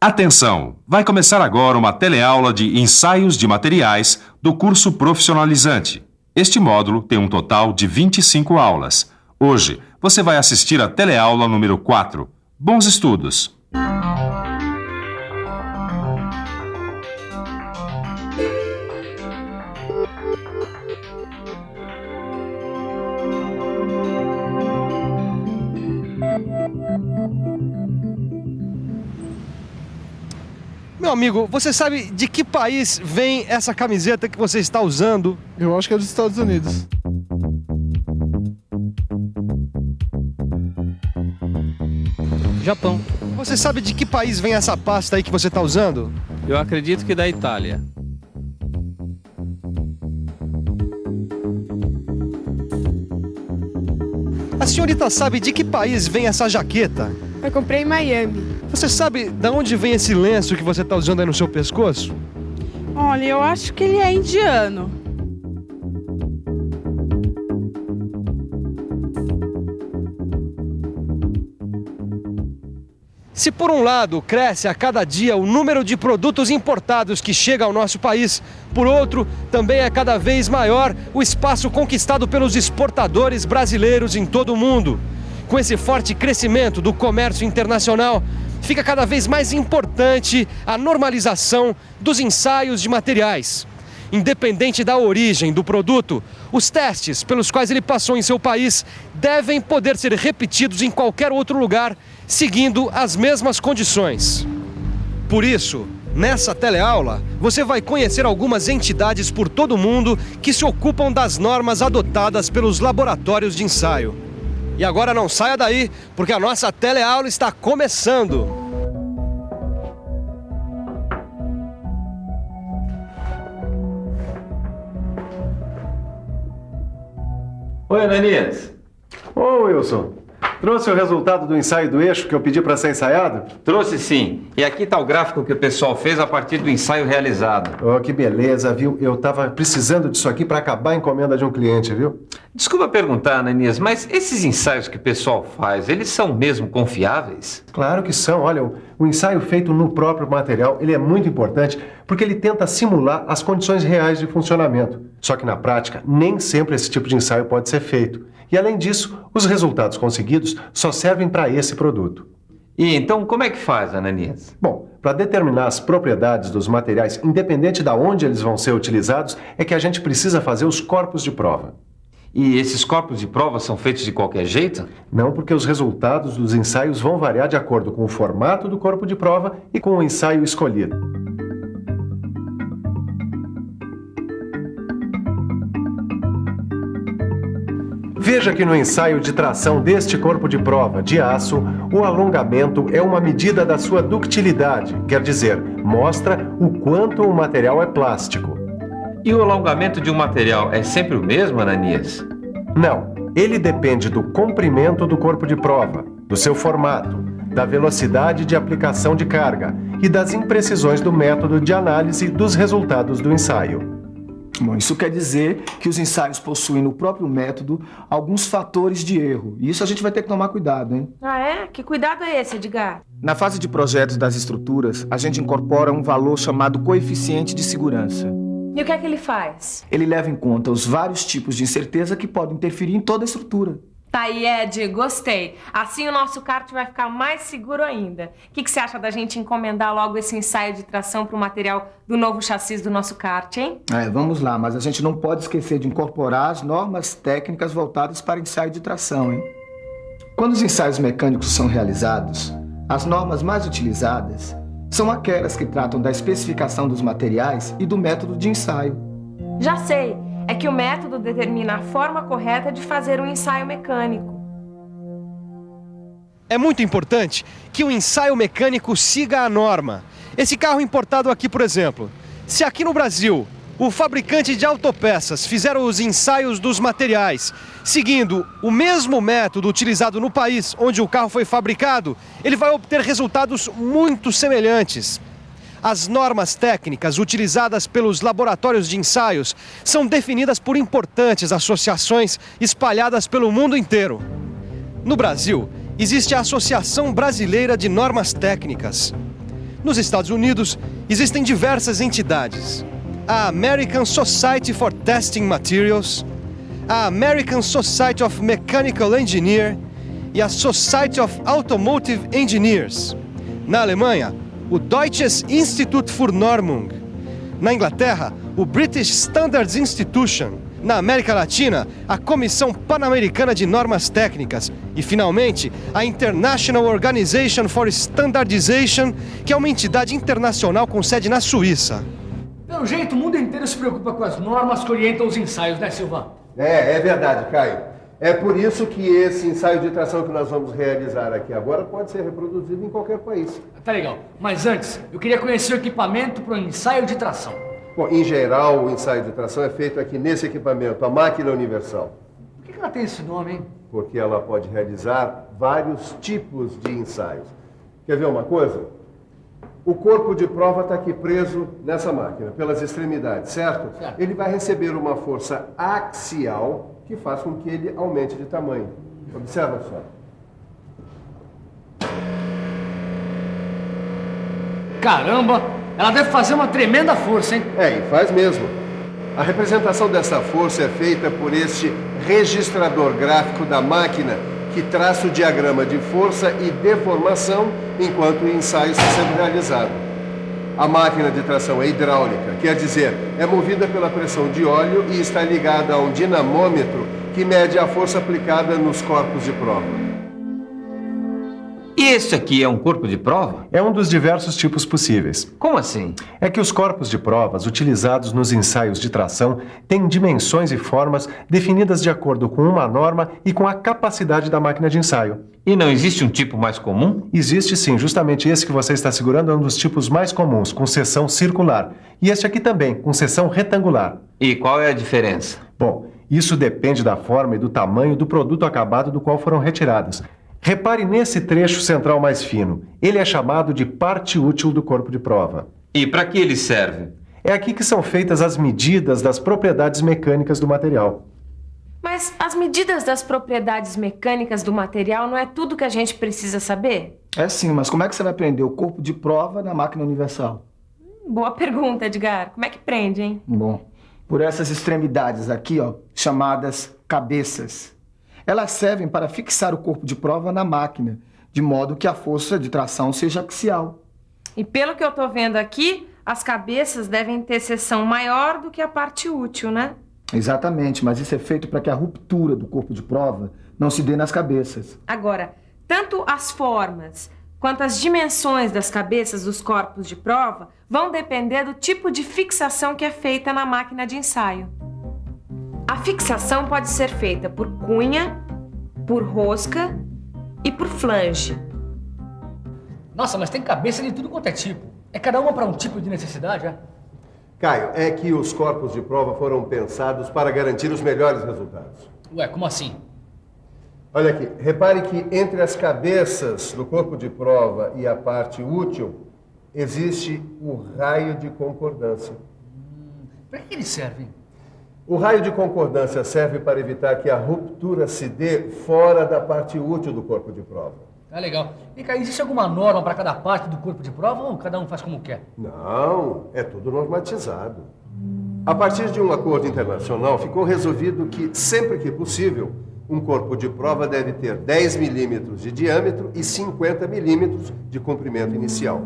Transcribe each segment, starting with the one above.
Atenção! Vai começar agora uma teleaula de ensaios de materiais do curso profissionalizante. Este módulo tem um total de 25 aulas. Hoje, você vai assistir a teleaula número 4. Bons estudos! Meu amigo, você sabe de que país vem essa camiseta que você está usando? Eu acho que é dos Estados Unidos. Japão. Você sabe de que país vem essa pasta aí que você está usando? Eu acredito que da Itália. A senhorita sabe de que país vem essa jaqueta? Eu comprei em Miami. Você sabe de onde vem esse lenço que você está usando aí no seu pescoço? Olha, eu acho que ele é indiano. Se por um lado cresce a cada dia o número de produtos importados que chega ao nosso país, por outro, também é cada vez maior o espaço conquistado pelos exportadores brasileiros em todo o mundo. Com esse forte crescimento do comércio internacional, fica cada vez mais importante a normalização dos ensaios de materiais. Independente da origem do produto, os testes pelos quais ele passou em seu país devem poder ser repetidos em qualquer outro lugar, seguindo as mesmas condições. Por isso, nessa teleaula, você vai conhecer algumas entidades por todo o mundo que se ocupam das normas adotadas pelos laboratórios de ensaio. E agora não saia daí, porque a nossa teleaula está começando. Oi, Ananias. Ô, Wilson, trouxe o resultado do ensaio do eixo que eu pedi para ser ensaiado? Trouxe sim. E aqui está o gráfico que o pessoal fez a partir do ensaio realizado. Oh, que beleza, viu? Eu tava precisando disso aqui para acabar a encomenda de um cliente, viu? Desculpa perguntar, Ananias, mas esses ensaios que o pessoal faz, eles são mesmo confiáveis? Claro que são. Olha, o ensaio feito no próprio material, ele é muito importante porque ele tenta simular as condições reais de funcionamento. Só que na prática, nem sempre esse tipo de ensaio pode ser feito. E além disso, os resultados conseguidos só servem para esse produto. E então, como é que faz, Ananias? Bom, para determinar as propriedades dos materiais, independente de onde eles vão ser utilizados, é que a gente precisa fazer os corpos de prova. E esses corpos de prova são feitos de qualquer jeito? Não, porque os resultados dos ensaios vão variar de acordo com o formato do corpo de prova e com o ensaio escolhido. Veja que no ensaio de tração deste corpo de prova de aço, o alongamento é uma medida da sua ductilidade, quer dizer, mostra o quanto o material é plástico. E o alongamento de um material é sempre o mesmo, Ananias? Não, ele depende do comprimento do corpo de prova, do seu formato, da velocidade de aplicação de carga e das imprecisões do método de análise dos resultados do ensaio. Bom, isso quer dizer que os ensaios possuem no próprio método alguns fatores de erro. E isso a gente vai ter que tomar cuidado, hein? Ah, é? Que cuidado é esse, Edgar? Na fase de projetos das estruturas, a gente incorpora um valor chamado coeficiente de segurança. E o que é que ele faz? Ele leva em conta os vários tipos de incerteza que podem interferir em toda a estrutura. Tá aí, Ed, gostei. Assim o nosso kart vai ficar mais seguro ainda. O que você acha da gente encomendar logo esse ensaio de tração para o material do novo chassi do nosso kart, hein? Vamos lá, mas a gente não pode esquecer de incorporar as normas técnicas voltadas para ensaio de tração, hein? Quando os ensaios mecânicos são realizados, as normas mais utilizadas são aquelas que tratam da especificação dos materiais e do método de ensaio. Já sei. É que o método determina a forma correta de fazer um ensaio mecânico. É muito importante que o ensaio mecânico siga a norma. Esse carro importado aqui, por exemplo, se aqui no Brasil o fabricante de autopeças fizer os ensaios dos materiais seguindo o mesmo método utilizado no país onde o carro foi fabricado, ele vai obter resultados muito semelhantes. As normas técnicas utilizadas pelos laboratórios de ensaios são definidas por importantes associações espalhadas pelo mundo inteiro. No Brasil, existe a Associação Brasileira de Normas Técnicas. Nos Estados Unidos, existem diversas entidades. A American Society for Testing Materials, a American Society of Mechanical Engineers e a Society of Automotive Engineers. Na Alemanha, o Deutsches Institut für Normung. Na Inglaterra, o British Standards Institution. Na América Latina, a Comissão Pan-Americana de Normas Técnicas. E, finalmente, a International Organization for Standardization, que é uma entidade internacional com sede na Suíça. Pelo jeito, o mundo inteiro se preocupa com as normas que orientam os ensaios, né, Silva? É verdade, Caio. É por isso que esse ensaio de tração que nós vamos realizar aqui agora pode ser reproduzido em qualquer país. Tá legal. Mas antes, eu queria conhecer o equipamento para o ensaio de tração. Bom, em geral, o ensaio de tração é feito aqui nesse equipamento, a máquina universal. Por que ela tem esse nome, hein? Porque ela pode realizar vários tipos de ensaios. Quer ver uma coisa? O corpo de prova está aqui preso nessa máquina, pelas extremidades, certo? Certo. Ele vai receber uma força axial que faz com que ele aumente de tamanho. Observa só. Caramba! Ela deve fazer uma tremenda força, hein? E faz mesmo. A representação dessa força é feita por este registrador gráfico da máquina que traça o diagrama de força e deformação enquanto o ensaio está sendo realizado. A máquina de tração é hidráulica, quer dizer, é movida pela pressão de óleo e está ligada a um dinamômetro que mede a força aplicada nos corpos de prova. E esse aqui é um corpo de prova? É um dos diversos tipos possíveis. Como assim? É que os corpos de provas utilizados nos ensaios de tração têm dimensões e formas definidas de acordo com uma norma e com a capacidade da máquina de ensaio. E não existe um tipo mais comum? Existe sim, justamente esse que você está segurando é um dos tipos mais comuns, com seção circular. E este aqui também, com seção retangular. E qual é a diferença? Bom, isso depende da forma e do tamanho do produto acabado do qual foram retirados. Repare nesse trecho central mais fino. Ele é chamado de parte útil do corpo de prova. E para que ele serve? É aqui que são feitas as medidas das propriedades mecânicas do material. Mas as medidas das propriedades mecânicas do material não é tudo que a gente precisa saber? É sim, mas como é que você vai prender o corpo de prova na máquina universal? Boa pergunta, Edgar. Como é que prende, hein? Bom, por essas extremidades aqui, ó, chamadas cabeças. Elas servem para fixar o corpo de prova na máquina, de modo que a força de tração seja axial. E pelo que eu tô vendo aqui, as cabeças devem ter seção maior do que a parte útil, né? Exatamente, mas isso é feito para que a ruptura do corpo de prova não se dê nas cabeças. Agora, tanto as formas quanto as dimensões das cabeças dos corpos de prova vão depender do tipo de fixação que é feita na máquina de ensaio. A fixação pode ser feita por cunha, por rosca e por flange. Nossa, mas tem cabeça de tudo quanto é tipo. É cada uma para um tipo de necessidade, é? Caio, é que os corpos de prova foram pensados para garantir os melhores resultados. Ué, como assim? Olha aqui, repare que entre as cabeças do corpo de prova e a parte útil, existe o raio de concordância. Para que eles servem? O raio de concordância serve para evitar que a ruptura se dê fora da parte útil do corpo de prova. Tá legal. E cá, existe alguma norma para cada parte do corpo de prova ou cada um faz como quer? Não, é tudo normatizado. A partir de um acordo internacional, ficou resolvido que, sempre que possível, um corpo de prova deve ter 10 milímetros de diâmetro e 50 milímetros de comprimento inicial.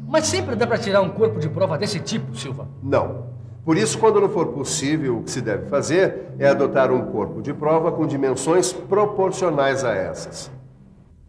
Mas sempre dá para tirar um corpo de prova desse tipo, Silva? Não. Por isso, quando não for possível, o que se deve fazer é adotar um corpo de prova com dimensões proporcionais a essas.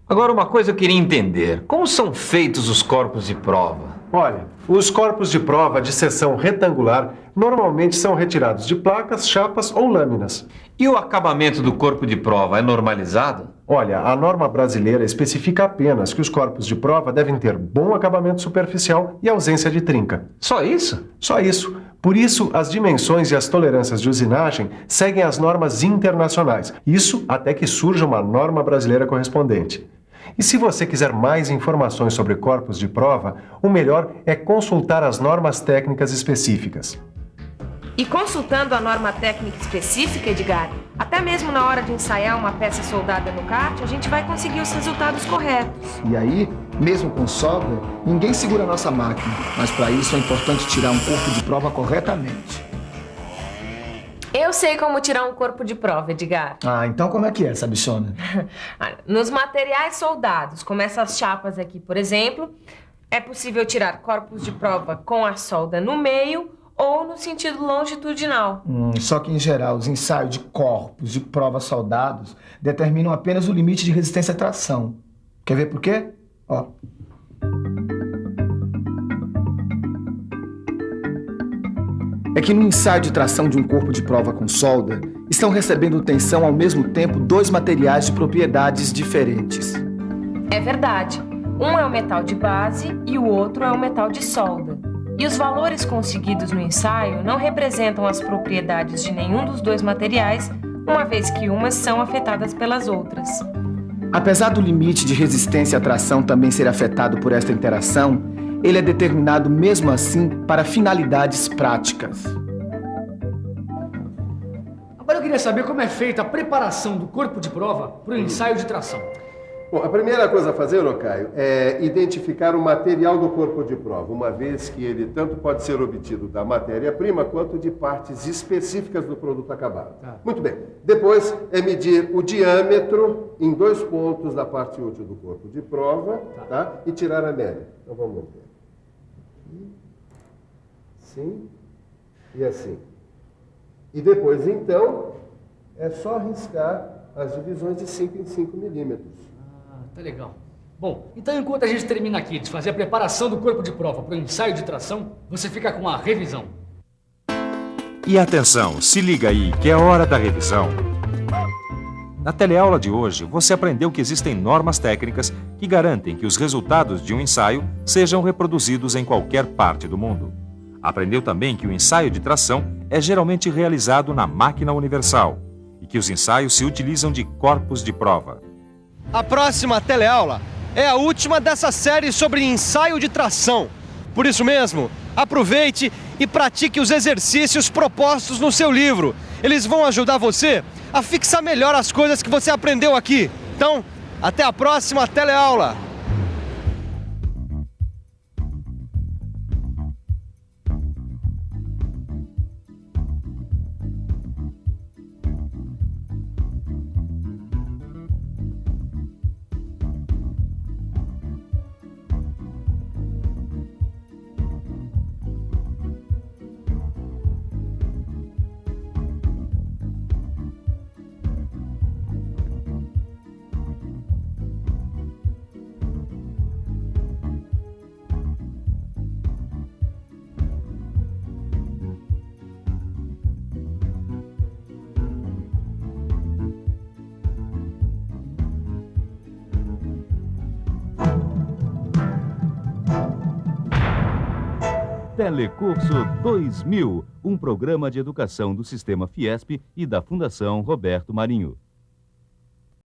Agora, uma coisa eu queria entender. Como são feitos os corpos de prova? Olha, os corpos de prova de seção retangular normalmente são retirados de placas, chapas ou lâminas. E o acabamento do corpo de prova é normalizado? Olha, a norma brasileira especifica apenas que os corpos de prova devem ter bom acabamento superficial e ausência de trinca. Só isso? Só isso. Por isso, as dimensões e as tolerâncias de usinagem seguem as normas internacionais. Isso até que surja uma norma brasileira correspondente. E se você quiser mais informações sobre corpos de prova, o melhor é consultar as normas técnicas específicas. E consultando a norma técnica específica, Edgar, até mesmo na hora de ensaiar uma peça soldada no kart, a gente vai conseguir os resultados corretos. E aí, Mesmo com solda, ninguém segura a nossa máquina, mas para isso é importante tirar um corpo de prova corretamente. Eu sei como tirar um corpo de prova, Edgar. Ah, então como é que é, sabichona? Nos materiais soldados, como essas chapas aqui, por exemplo, é possível tirar corpos de prova com a solda no meio ou no sentido longitudinal. Só que, em geral, os ensaios de corpos de prova soldados determinam apenas o limite de resistência à tração. Quer ver por quê? Ó. É que no ensaio de tração de um corpo de prova com solda, estão recebendo tensão ao mesmo tempo dois materiais de propriedades diferentes. É verdade. Um é o metal de base e o outro é o metal de solda. E os valores conseguidos no ensaio não representam as propriedades de nenhum dos dois materiais, uma vez que umas são afetadas pelas outras. Apesar do limite de resistência à tração também ser afetado por esta interação, ele é determinado mesmo assim para finalidades práticas. Agora eu queria saber como é feita a preparação do corpo de prova para o ensaio de tração. Bom, a primeira coisa a fazer, ô Caio, é identificar o material do corpo de prova, uma vez que ele tanto pode ser obtido da matéria-prima quanto de partes específicas do produto acabado. Muito bem. Depois é medir o diâmetro em 2 pontos da parte útil do corpo de prova, tá? E tirar a média. Então vamos ver. Assim e assim. E depois, então, é só riscar as divisões de 5 em 5 milímetros. Tá legal. Bom, então enquanto a gente termina aqui de fazer a preparação do corpo de prova para o ensaio de tração, você fica com a revisão. E atenção, se liga aí que é hora da revisão. Na teleaula de hoje, você aprendeu que existem normas técnicas que garantem que os resultados de um ensaio sejam reproduzidos em qualquer parte do mundo. Aprendeu também que o ensaio de tração é geralmente realizado na máquina universal e que os ensaios se utilizam de corpos de prova. A próxima teleaula é a última dessa série sobre ensaio de tração. Por isso mesmo, aproveite e pratique os exercícios propostos no seu livro. Eles vão ajudar você a fixar melhor as coisas que você aprendeu aqui. Então, até a próxima teleaula! Telecurso 2000, um programa de educação do Sistema Fiesp e da Fundação Roberto Marinho.